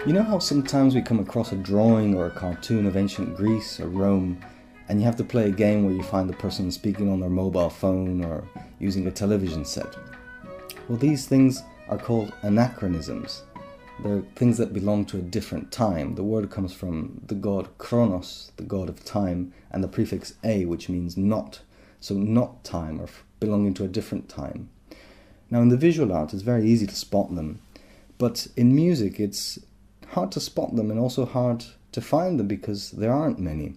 You know how sometimes we come across a drawing or a cartoon of ancient Greece or Rome, and you have to play a game where you find the person speaking on their mobile phone or using a television set? Well, these things are called anachronisms. They're things that belong to a different time. The word comes from the god Chronos, the god of time, and the prefix a, which means not. So not time, or belonging to a different time. Now in the visual art, it's very easy to spot them, but in music it's hard to spot them and also hard to find them because there aren't many.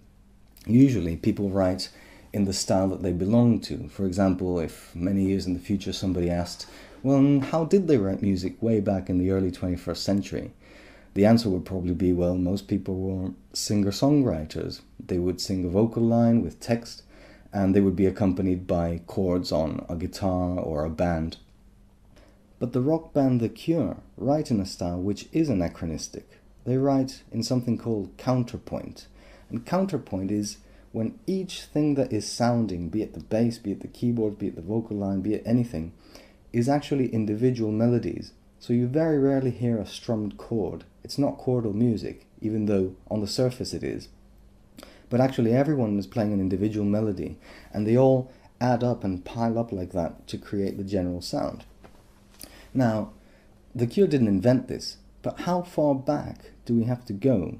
Usually people write in the style that they belong to. For example, if many years in the future somebody asked, well, how did they write music way back in the early 21st century? The answer would probably be, well, most people were singer-songwriters. They would sing a vocal line with text, and they would be accompanied by chords on a guitar or a band. But the rock band The Cure write in a style which is anachronistic. They write in something called counterpoint. And counterpoint is when each thing that is sounding, be it the bass, be it the keyboard, be it the vocal line, be it anything, is actually individual melodies. So you very rarely hear a strummed chord. It's not chordal music, even though on the surface it is. But actually everyone is playing an individual melody, and they all add up and pile up like that to create the general sound. Now, The Cure didn't invent this, but how far back do we have to go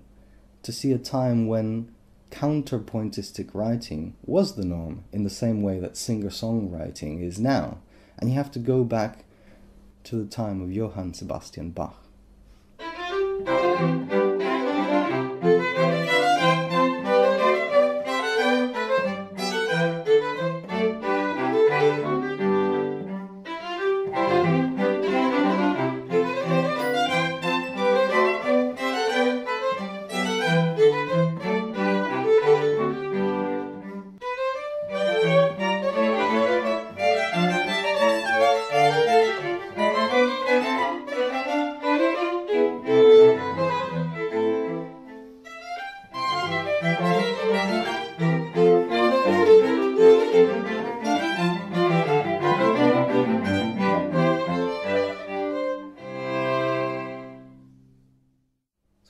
to see a time when counterpointistic writing was the norm in the same way that singer-songwriting is now? And you have to go back to the time of Johann Sebastian Bach.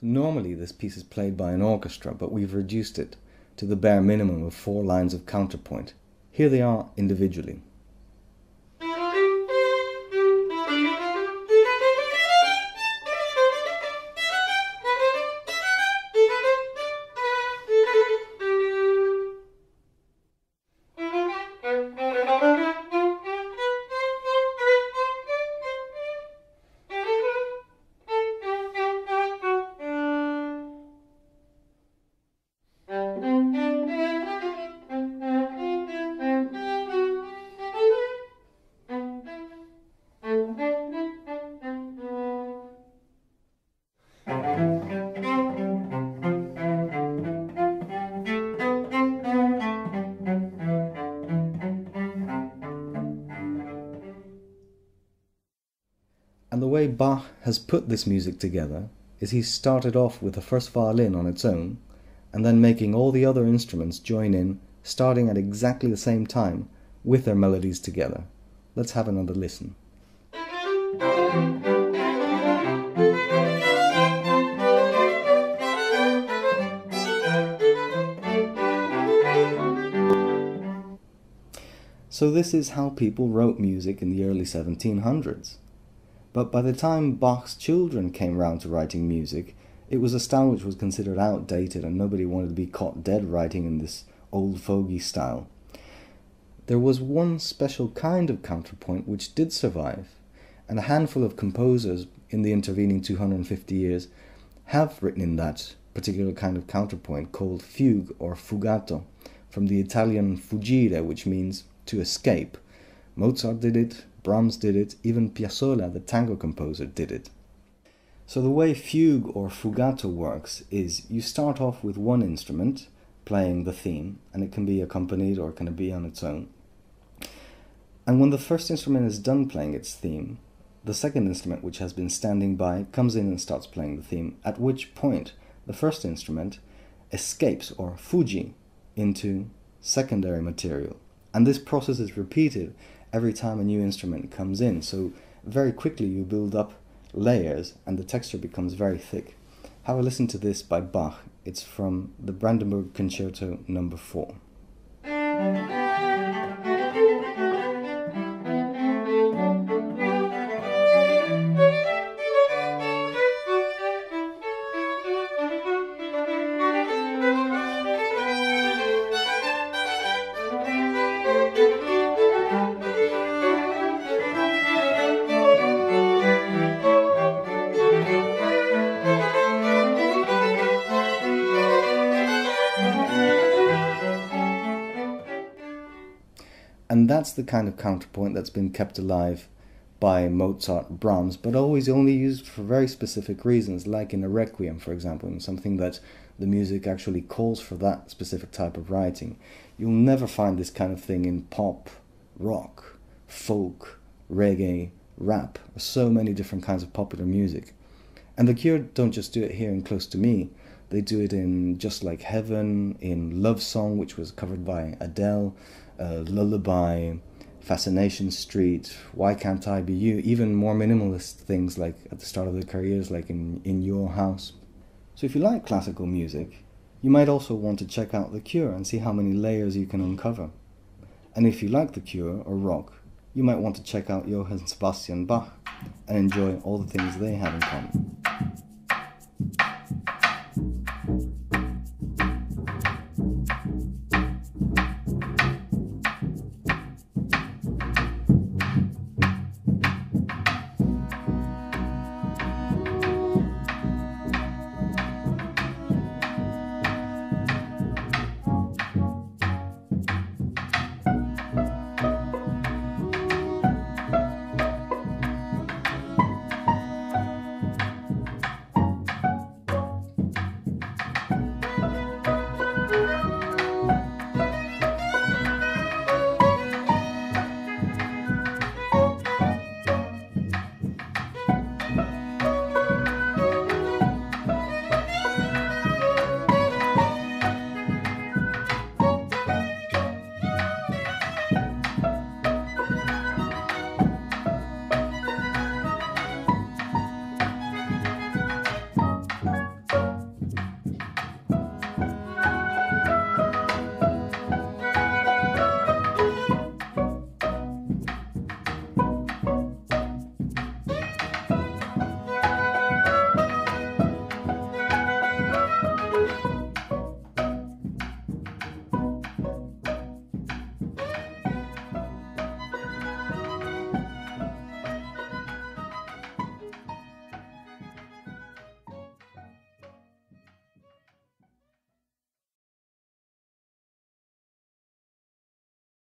So normally this piece is played by an orchestra, but we've reduced it to the bare minimum of 4 lines of counterpoint. Here they are individually. And the way Bach has put this music together is he started off with the first violin on its own, and then making all the other instruments join in, starting at exactly the same time, with their melodies together. Let's have another listen. So this is how people wrote music in the early 1700s. But by the time Bach's children came round to writing music, it was a style which was considered outdated and nobody wanted to be caught dead writing in this old fogey style. There was one special kind of counterpoint which did survive, and a handful of composers in the intervening 250 years have written in that particular kind of counterpoint called fugue or fugato, from the Italian fuggire, which means to escape. Mozart did it, Brahms did it, even Piazzolla, the tango composer, did it. So the way fugue or fugato works is you start off with one instrument playing the theme, and it can be accompanied or it can be on its own. And when the first instrument is done playing its theme, the second instrument, which has been standing by, comes in and starts playing the theme, at which point the first instrument escapes or fuggi into secondary material. And this process is repeated every time a new instrument comes in. So very quickly you build up layers and the texture becomes very thick. Have a listen to this by Bach. It's from the Brandenburg Concerto No. 4. And that's the kind of counterpoint that's been kept alive by Mozart, Brahms, but always only used for very specific reasons, like in a requiem, for example, in something that the music actually calls for that specific type of writing. You'll never find this kind of thing in pop, rock, folk, reggae, rap, or so many different kinds of popular music. And the Cure don't just do it here in Close to Me. They do it in Just Like Heaven, in Love Song, which was covered by Adele, Lullaby, Fascination Street, Why Can't I Be You, even more minimalist things like at the start of their careers, like in Your House. So if you like classical music, you might also want to check out The Cure and see how many layers you can uncover. And if you like The Cure or rock, you might want to check out Johann Sebastian Bach and enjoy all the things they have in common.